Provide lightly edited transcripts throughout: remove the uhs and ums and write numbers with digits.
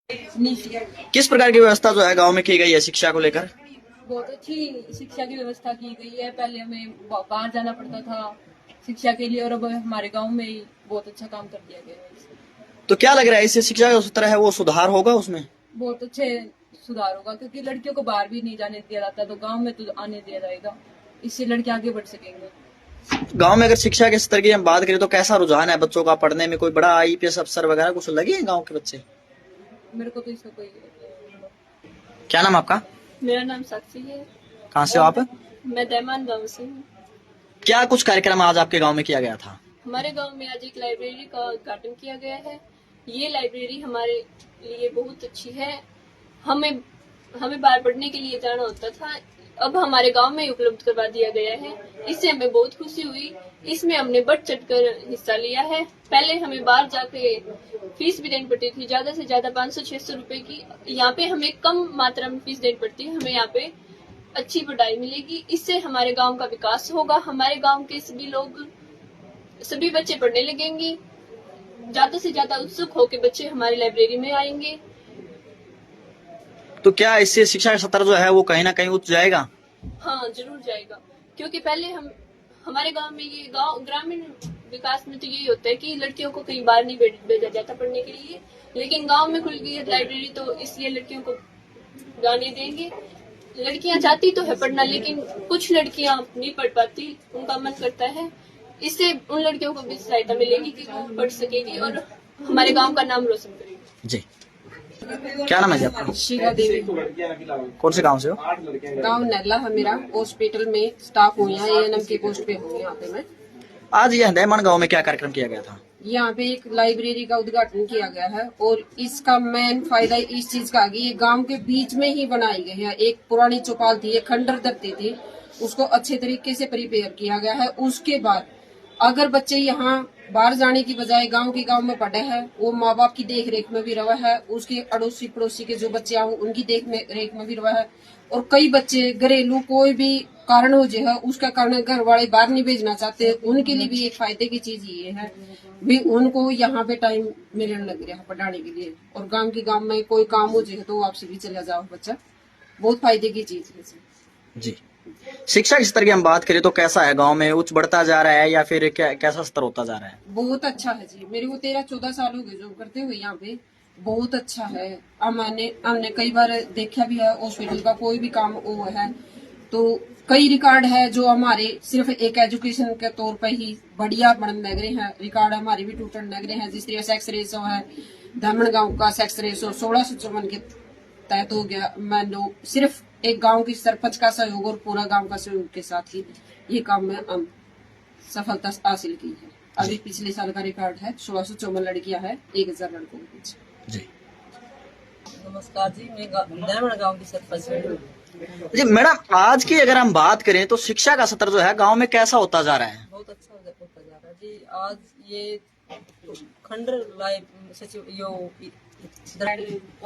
किस प्रकार की व्यवस्था जो है गांव में की गई है शिक्षा को लेकर? बहुत अच्छी शिक्षा की व्यवस्था की गई है। पहले हमें बाहर जाना पड़ता था शिक्षा के लिए, और अब हमारे गांव में ही बहुत अच्छा काम कर दिया गया है। तो क्या लग रहा है इससे शिक्षा का जो स्तर है वो सुधार होगा उसमें? बहुत अच्छे सुधार होगा, क्योंकि लड़कियों को बाहर भी नहीं जाने दिया जाता, तो गांव में तो आने दिया जाएगा। इससे लड़के आगे बढ़ सकेंगे। गांव में अगर शिक्षा के स्तर की हम बात करें तो कैसा रुझान है बच्चों का पढ़ने में? कोई बड़ा आईपीएस अफसर वगैरह कुछ लगे हैं गांव के बच्चे? मेरे को तो इसका कोई। क्या नाम आपका? मेरा नाम साक्षी है। कहाँ से हो आप? मैं दैमान गांव से हूँ। क्या कुछ कार्यक्रम आज आपके गांव में किया गया था? हमारे गांव में आज एक लाइब्रेरी का उद्घाटन किया गया है। ये लाइब्रेरी हमारे लिए बहुत अच्छी है। हमें बाहर पढ़ने के लिए जाना होता था, अब हमारे गांव में ही उपलब्ध करवा दिया गया है। इससे हमें बहुत खुशी हुई। इसमें हमने बढ़ चढ़कर हिस्सा लिया है। पहले हमें बाहर जाके फीस भी देनी पड़ती थी, ज्यादा से ज्यादा 500-600 रुपए की। यहाँ पे हमें कम मात्रा में फीस देनी पड़ती है। हमें यहाँ पे अच्छी पढ़ाई मिलेगी। इससे हमारे गांव का विकास होगा। हमारे गांव के सभी बच्चे पढ़ने लगेंगे। ज्यादा से ज्यादा उत्सुक होकर बच्चे हमारी लाइब्रेरी में आएंगे। तो क्या इससे शिक्षा का स्तर जो है वो कहीं ना कहीं उच्च जाएगा? हाँ, जरूर जाएगा, क्योंकि पहले हमारे गांव में ये ग्रामीण विकास में तो यही होता है कि लड़कियों को कहीं बाहर नहीं भेजा जाता पढ़ने के लिए, लेकिन गांव में खुल गई है लाइब्रेरी, तो इसलिए लड़कियों को जाने देंगे। लड़कियां चाहती तो है पढ़ना, लेकिन कुछ लड़कियां नहीं पढ़ पाती, उनका मन करता है। इससे उन लड़कियों को भी सहायता मिलेगी कि वो पढ़ सकेगी और हमारे गांव का नाम रोशन करेगी। जी, क्या नाम है जी आपका? शीला देवी। कौन से गांव से हो? गांव नरला है मेरा। हॉस्पिटल में स्टाफ हूँ, यहाँ एएनएम की पोस्ट पे हूँ यहाँ पे मैं। आज ये दैमान गांव में क्या कार्यक्रम किया गया था? यहाँ पे एक लाइब्रेरी का उद्घाटन किया गया है, और इसका मेन फायदा इस चीज का है, ये गांव के बीच में ही बनाई गई है। एक पुरानी चौपाल थी, एक खंडर दत्ती थी, उसको अच्छे तरीके से प्रिपेयर किया गया है। उसके बाद अगर बच्चे यहाँ बाहर जाने की बजाय गांव में पढ़े हैं, वो माँ बाप की देख रेख में भी रहा है, उसके अड़ोसी पड़ोसी के जो बच्चे आए उनकी देख रेख में भी रहा है। और कई बच्चे घरेलू कोई भी कारण हो जो है उसका कारण घर वाले बाहर नहीं भेजना चाहते, उनके लिए भी एक फायदे की चीज ये है भी उनको यहाँ पे टाइम मिलने लग रहा है पढ़ाने के लिए। और गांव में कोई काम हो जाए तो आपसे भी चला जाओ बच्चा, बहुत फायदे की चीज है जी। शिक्षा के स्तर की हम बात करें तो कैसा है गांव में? उच्च बढ़ता जा रहा है या फिर कैसा स्तर होता जा रहा है? बहुत अच्छा है जी। मेरे को 13-14 साल हो गए जॉब करते हुए यहाँ पे। बहुत अच्छा है। हमने कई बार देखा भी है, हॉस्पिटल का कोई भी काम वो है तो कई रिकॉर्ड है जो हमारे सिर्फ एक एजुकेशन के तौर पर ही बढ़िया बनने लग रहे हैं। रिकॉर्ड हमारे भी टूटने लग रहे हैं। जिस तरह सेक्स रेशो है, धामण गांव का सेक्स रेशो 1654 के तहत हो गया। मैंने सिर्फ एक गांव की सरपंच का सहयोग और पूरा गांव का सहयोग के साथ ही ये काम में हम सफलता हासिल की है। अभी पिछले साल का रिकॉर्ड है 1654 लड़कियां हैं 1000 लड़कों के पीछे। जी, नमस्कार जी, मैं दैमन गांव की सरपंच हूँ। जी मैडम, आज की अगर हम बात करें तो शिक्षा का स्तर जो है गांव में कैसा होता जा रहा है? बहुत अच्छा होता जा रहा है जी। आज ये खंडर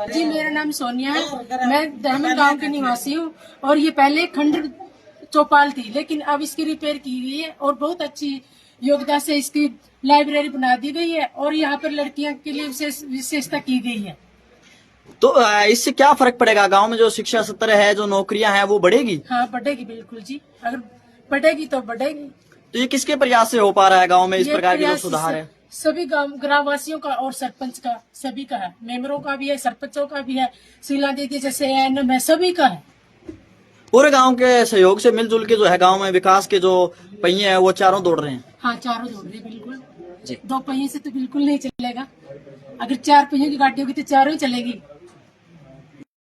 जी, मेरा नाम सोनिया है। मैं दैमन गांव के निवासी हूँ, और ये पहले खंडर चौपाल थी, लेकिन अब इसकी रिपेयर की गई है और बहुत अच्छी योग्यता से इसकी लाइब्रेरी बना दी गई है, और यहाँ पर लड़कियों के लिए विशेषता की गई है। तो इससे क्या फर्क पड़ेगा? गांव में जो शिक्षा स्तर है, जो नौकरियां हैं वो बढ़ेगी? हाँ, बढ़ेगी बिल्कुल जी। अगर बढ़ेगी तो बढ़ेगी। तो ये किसके प्रयास से हो पा रहा है गांव में इस प्रकार की जो सुधार है? सभी ग्रामवासियों का और सरपंच का, सभी का है। मेंबरों का भी है, सरपंचों का भी है, शीला दीदी जैसे एएनएम है, सभी का है। पूरे गांव के सहयोग से मिलजुल के जो है गांव में विकास के जो पहिए हैं वो चारों दौड़ रहे हैं। हाँ, चारों दौड़ रहे हैं बिल्कुल जी। 2 पहिए से तो बिल्कुल नहीं चलेगा। अगर 4 पहियों की गाड़ी होगी तो चारों ही चलेगी।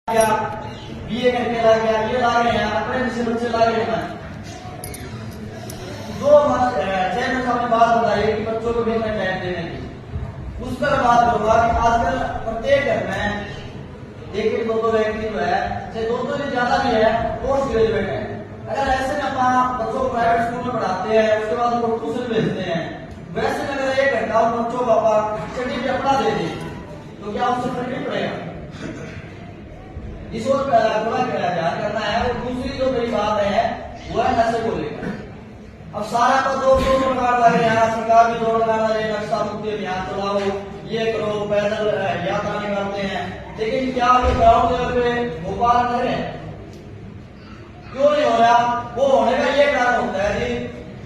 बीए करके ला गया, ये ला रहे हैं, अपने से बच्चे ला रहे हैं। जो चेयरमैन साहब ने बात बताई कि बच्चों को भेजना टाइम देने की, उस पर बात करूंगा कि आजकल प्रत्येक घर में एक 2 व्यक्ति जो है, चाहे 2 से ज्यादा भी है, पोस्ट ग्रेजुएट है। अगर ऐसे में अपना बच्चों को प्राइवेट स्कूल में पढ़ाते हैं, उसके बाद उनको ट्यूशन भेजते हैं, वैसे में अगर 1 घंटा उन बच्चों को स्टडी पे अपना दे दे तो क्या उससे फर्क नहीं पड़ेगा? इस ओर थोड़ा ध्यान करना है। और दूसरी जो मेरी बात है वो है नशे को लेकर। अब सारा तो दो प्रकार लग रहे हैं, सरकार भी दौड़ लगा रही है, नक्शा मुक्ति अभियान चलाओ, ये करो, पैदल यात्रा निकालते हैं। लेकिन क्या ग्राउंड लेवल पे भोपाल नगर है? क्यों नहीं हो रहा? वो होने का ये कारण होता है जी,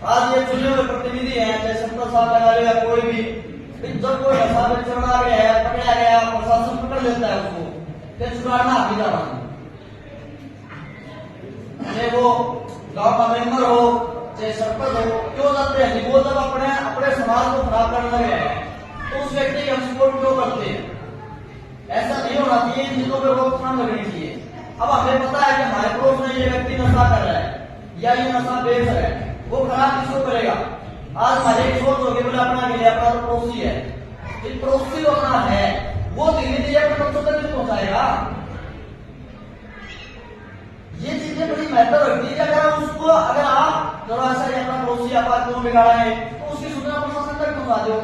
आज ये चुने हुए प्रतिनिधि हैं, चाहे संत साहब लगा लो या कोई भी, जब कोई नशा पे चढ़ा गया है, पकड़ा गया, प्रशासन पकड़ लेता है उसको, फिर छुड़ाना अभी जाना, चाहे वो गांव का मेंबर हो चाहे सरपंच हो, क्यों जाते हैं? वो जब अपने अपने समाज को खराब करने लगे हैं तो उस व्यक्ति की हम सपोर्ट क्यों करते हैं? ऐसा नहीं होना चाहिए, इन चीजों पर रोकथाम लगनी चाहिए। अब हमें पता है कि हमारे पड़ोस में ये व्यक्ति नशा कर रहा है या ये नशा बेच रहा है, वो खराब किसको करेगा? आज हमारे एक सोच होगी बोले अपना के लिए अपना तो पड़ोसी है, पड़ोसी तो अपना है, वो धीरे धीरे अपने बच्चों तक नहीं पहुंचाएगा। ये चीजें बड़ी महत्व रखती है। अगर उसको अगर आप थोड़ा सा अपना पड़ोसी आप क्यों बिगाड़ा है तो उसकी सूचना प्रशासन तक पहुंचा दो।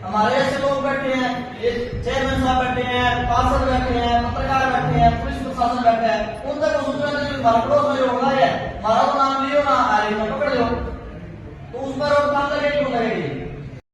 हमारे ऐसे लोग बैठे हैं, ये चेयरमैन साहब बैठे हैं, पार्षद बैठे हैं, पत्रकार बैठे हैं, पुलिस प्रशासन बैठा है, उन तक सूचना हमारे पड़ोस में होगा है, हमारा तो नाम लियो ना, आ रही पकड़ लो।